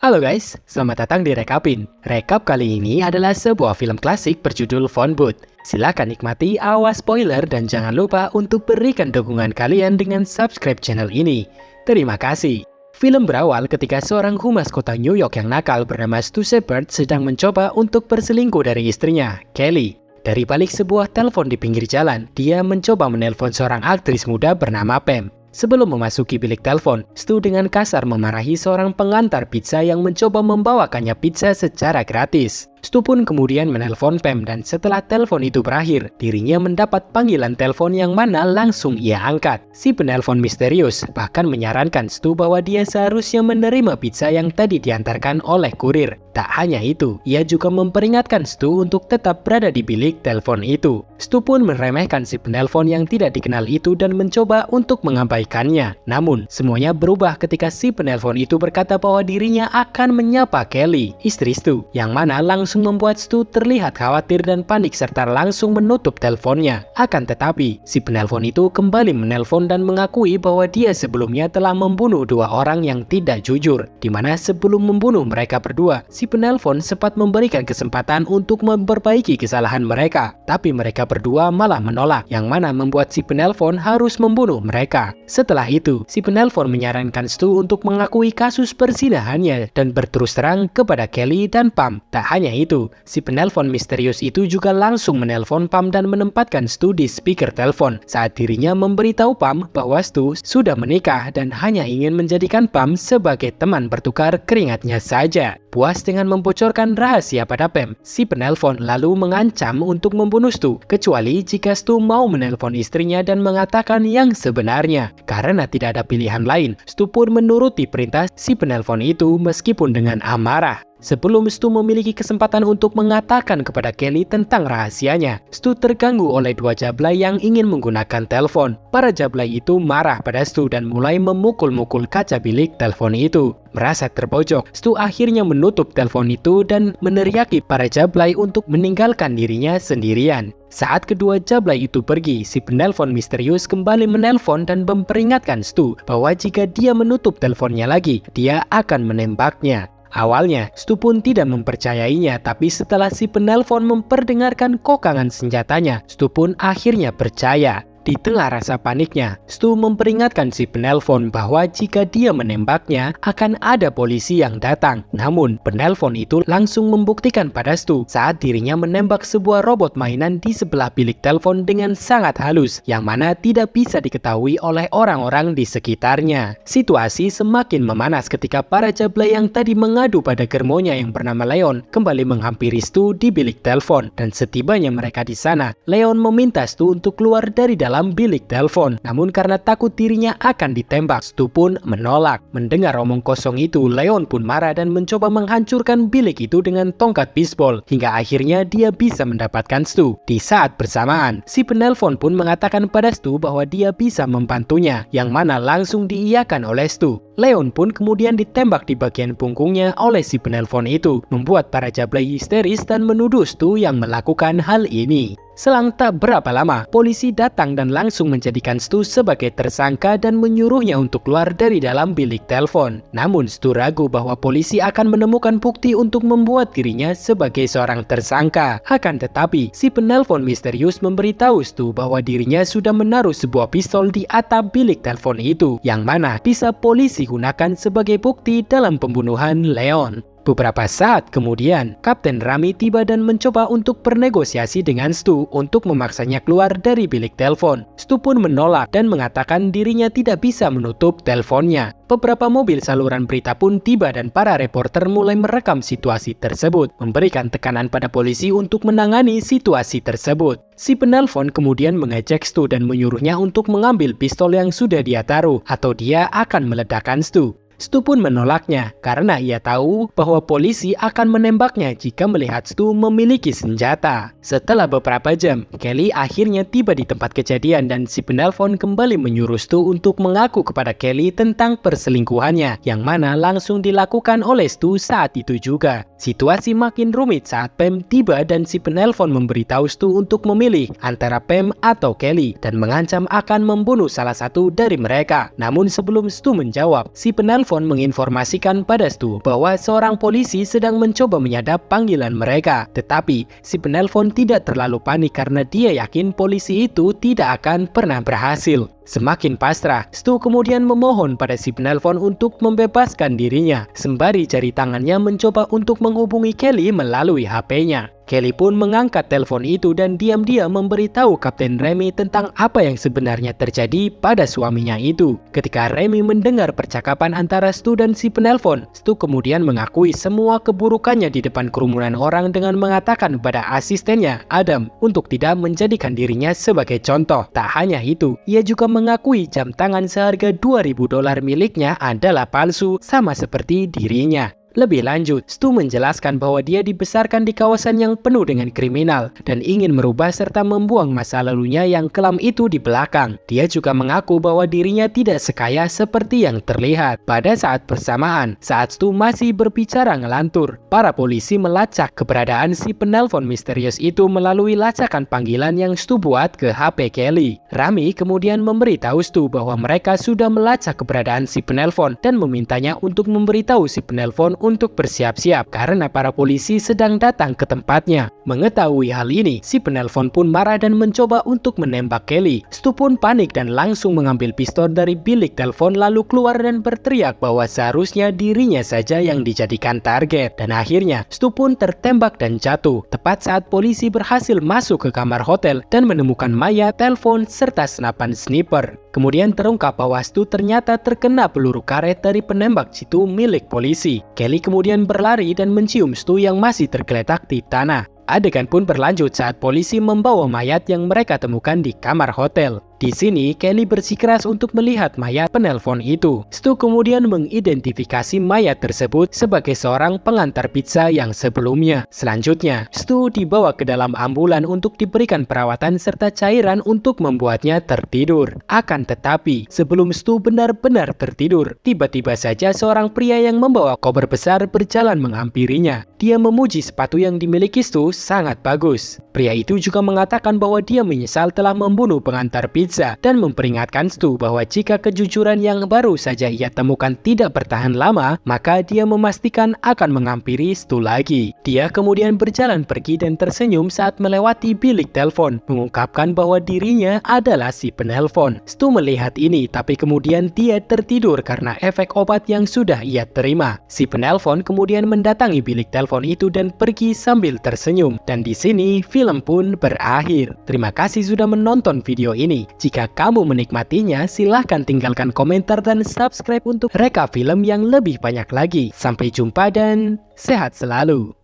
Halo guys, selamat datang di Rekapin. Rekap kali ini adalah sebuah film klasik berjudul Phone Booth. Silakan nikmati, awas spoiler, dan jangan lupa untuk berikan dukungan kalian dengan subscribe channel ini. Terima kasih. Film berawal ketika seorang humas kota New York yang nakal bernama Stu Shepard sedang mencoba untuk berselingkuh dari istrinya, Kelly. Dari balik sebuah telepon di pinggir jalan, dia mencoba menelpon seorang aktris muda bernama Pam. Sebelum memasuki bilik telepon, Stu dengan kasar memarahi seorang pengantar pizza yang mencoba membawakannya pizza secara gratis. Stu pun kemudian menelpon Pam dan setelah telepon itu berakhir, dirinya mendapat panggilan telepon yang mana langsung ia angkat. Si penelpon misterius bahkan menyarankan Stu bahwa dia seharusnya menerima pizza yang tadi diantarkan oleh kurir. Tak hanya itu, ia juga memperingatkan Stu untuk tetap berada di bilik telepon itu. Stu pun meremehkan si penelpon yang tidak dikenal itu dan mencoba untuk mengabaikannya. Namun, semuanya berubah ketika si penelpon itu berkata bahwa dirinya akan menyapa Kelly, istri Stu, yang mana langsung membuat Stu terlihat khawatir dan panik serta langsung menutup teleponnya. Akan tetapi, si penelpon itu kembali menelpon dan mengakui bahwa dia sebelumnya telah membunuh dua orang yang tidak jujur, di mana sebelum membunuh mereka berdua, si penelpon sempat memberikan kesempatan untuk memperbaiki kesalahan mereka, tapi mereka berdua malah menolak, yang mana membuat si penelpon harus membunuh mereka. Setelah itu, si penelpon menyarankan Stu untuk mengakui kasus persinahannya dan berterus terang kepada Kelly dan Pam. Tak hanya itu, si penelpon misterius itu juga langsung menelpon Pam dan menempatkan Stu di speaker telepon saat dirinya memberitahu Pam bahwa Stu sudah menikah dan hanya ingin menjadikan Pam sebagai teman bertukar keringatnya saja. Puas dengan membocorkan rahasia pada Pam, si penelpon lalu mengancam untuk membunuh Stu, kecuali jika Stu mau menelpon istrinya dan mengatakan yang sebenarnya. Karena tidak ada pilihan lain, Stu pun menuruti perintah si penelpon itu meskipun dengan amarah. Sebelum Stu memiliki kesempatan untuk mengatakan kepada Kelly tentang rahasianya, Stu terganggu oleh dua jablay yang ingin menggunakan telepon. Para jablay itu marah pada Stu dan mulai memukul-mukul kaca bilik telepon itu. Merasa terpojok, Stu akhirnya menutup telepon itu dan meneriaki para jablay untuk meninggalkan dirinya sendirian. Saat kedua jablay itu pergi, si penelpon misterius kembali menelpon dan memperingatkan Stu bahwa jika dia menutup teleponnya lagi, dia akan menembaknya. Awalnya, Stu pun tidak mempercayainya, tapi setelah si penelpon memperdengarkan kokangan senjatanya, Stu pun akhirnya percaya. Di tengah rasa paniknya, Stu memperingatkan si penelpon bahwa jika dia menembaknya, akan ada polisi yang datang. Namun, penelpon itu langsung membuktikan pada Stu saat dirinya menembak sebuah robot mainan di sebelah bilik telepon dengan sangat halus, yang mana tidak bisa diketahui oleh orang-orang di sekitarnya. Situasi semakin memanas ketika para jablay yang tadi mengadu pada germonya yang bernama Leon kembali menghampiri Stu di bilik telepon. Dan setibanya mereka di sana, Leon meminta Stu untuk keluar dari dalam bilik telepon. Namun karena takut dirinya akan ditembak, Stu pun menolak. Mendengar omong kosong itu, Leon pun marah dan mencoba menghancurkan bilik itu dengan tongkat bisbol, hingga akhirnya dia bisa mendapatkan Stu. Di saat bersamaan, si penelpon pun mengatakan pada Stu bahwa dia bisa membantunya, yang mana langsung diiyakan oleh Stu. Leon pun kemudian ditembak di bagian punggungnya oleh si penelpon itu, membuat para jablay histeris dan menuduh Stu yang melakukan hal ini. Selang tak berapa lama, polisi datang dan langsung menjadikan Stu sebagai tersangka dan menyuruhnya untuk keluar dari dalam bilik telepon. Namun Stu ragu bahwa polisi akan menemukan bukti untuk membuat dirinya sebagai seorang tersangka. Akan tetapi, si penelpon misterius memberitahu Stu bahwa dirinya sudah menaruh sebuah pistol di atap bilik telepon itu, yang mana bisa polisi gunakan sebagai bukti dalam pembunuhan Leon. Beberapa saat kemudian, Kapten Rami tiba dan mencoba untuk bernegosiasi dengan Stu untuk memaksanya keluar dari bilik telepon. Stu pun menolak dan mengatakan dirinya tidak bisa menutup teleponnya. Beberapa mobil saluran berita pun tiba dan para reporter mulai merekam situasi tersebut, memberikan tekanan pada polisi untuk menangani situasi tersebut. Si penelpon kemudian mengejek Stu dan menyuruhnya untuk mengambil pistol yang sudah dia taruh, atau dia akan meledakkan Stu. Stu pun menolaknya karena ia tahu bahwa polisi akan menembaknya jika melihat Stu memiliki senjata. Setelah beberapa jam, Kelly akhirnya tiba di tempat kejadian dan si penelpon kembali menyuruh Stu untuk mengaku kepada Kelly tentang perselingkuhannya, yang mana langsung dilakukan oleh Stu saat itu juga. Situasi makin rumit saat Pam tiba dan si penelpon memberitahu Stu untuk memilih antara Pam atau Kelly dan mengancam akan membunuh salah satu dari mereka. Namun sebelum Stu menjawab, si penelpon penelpon menginformasikan pada Stu bahwa seorang polisi sedang mencoba menyadap panggilan mereka. Tetapi si penelpon tidak terlalu panik karena dia yakin polisi itu tidak akan pernah berhasil. Semakin pasrah, Stu kemudian memohon pada si penelpon untuk membebaskan dirinya, sembari jari tangannya mencoba untuk menghubungi Kelly melalui HP-nya. Kelly pun mengangkat telepon itu dan diam-diam memberitahu Kapten Remy tentang apa yang sebenarnya terjadi pada suaminya itu. Ketika Remy mendengar percakapan antara Stu dan si penelpon, Stu kemudian mengakui semua keburukannya di depan kerumunan orang dengan mengatakan pada asistennya, Adam, untuk tidak menjadikan dirinya sebagai contoh. Tak hanya itu, ia juga mengakui jam tangan seharga $2.000 miliknya adalah palsu, sama seperti dirinya. Lebih lanjut, Stu menjelaskan bahwa dia dibesarkan di kawasan yang penuh dengan kriminal dan ingin merubah serta membuang masa lalunya yang kelam itu di belakang. Dia juga mengaku bahwa dirinya tidak sekaya seperti yang terlihat. Pada saat bersamaan, saat Stu masih berbicara ngelantur, para polisi melacak keberadaan si penelpon misterius itu melalui lacakan panggilan yang Stu buat ke HP Kelly. Ramy kemudian memberitahu Stu bahwa mereka sudah melacak keberadaan si penelpon dan memintanya untuk memberitahu si penelpon untuk bersiap-siap karena para polisi sedang datang ke tempatnya. Mengetahui hal ini, si penelpon pun marah dan mencoba untuk menembak Kelly. Stu pun panik dan langsung mengambil pistol dari bilik telepon lalu keluar dan berteriak bahwa seharusnya dirinya saja yang dijadikan target. Dan akhirnya, Stu pun tertembak dan jatuh, tepat saat polisi berhasil masuk ke kamar hotel dan menemukan mayat, telepon, serta senapan sniper. Kemudian terungkap bahwa Stu ternyata terkena peluru karet dari penembak jitu milik polisi. Kelly kemudian berlari dan mencium Stu yang masih tergeletak di tanah. Adegan pun berlanjut saat polisi membawa mayat yang mereka temukan di kamar hotel. Di sini, Kelly bersikeras untuk melihat mayat penelpon itu. Stu kemudian mengidentifikasi mayat tersebut sebagai seorang pengantar pizza yang sebelumnya. Selanjutnya, Stu dibawa ke dalam ambulan untuk diberikan perawatan serta cairan untuk membuatnya tertidur. Akan tetapi, sebelum Stu benar-benar tertidur, tiba-tiba saja seorang pria yang membawa koper besar berjalan menghampirinya. Dia memuji sepatu yang dimiliki Stu sangat bagus. Pria itu juga mengatakan bahwa dia menyesal telah membunuh pengantar pizza dan memperingatkan Stu bahwa jika kejujuran yang baru saja ia temukan tidak bertahan lama, maka dia memastikan akan menghampiri Stu lagi. Dia kemudian berjalan pergi dan tersenyum saat melewati bilik telepon, mengungkapkan bahwa dirinya adalah si penelpon. Stu melihat ini, tapi kemudian dia tertidur karena efek obat yang sudah ia terima. Si penelpon kemudian mendatangi bilik telepon itu dan pergi sambil tersenyum. Dan di sini film pun berakhir. Terima kasih sudah menonton video ini. Jika kamu menikmatinya, silahkan tinggalkan komentar dan subscribe untuk reka film yang lebih banyak lagi. Sampai jumpa dan sehat selalu.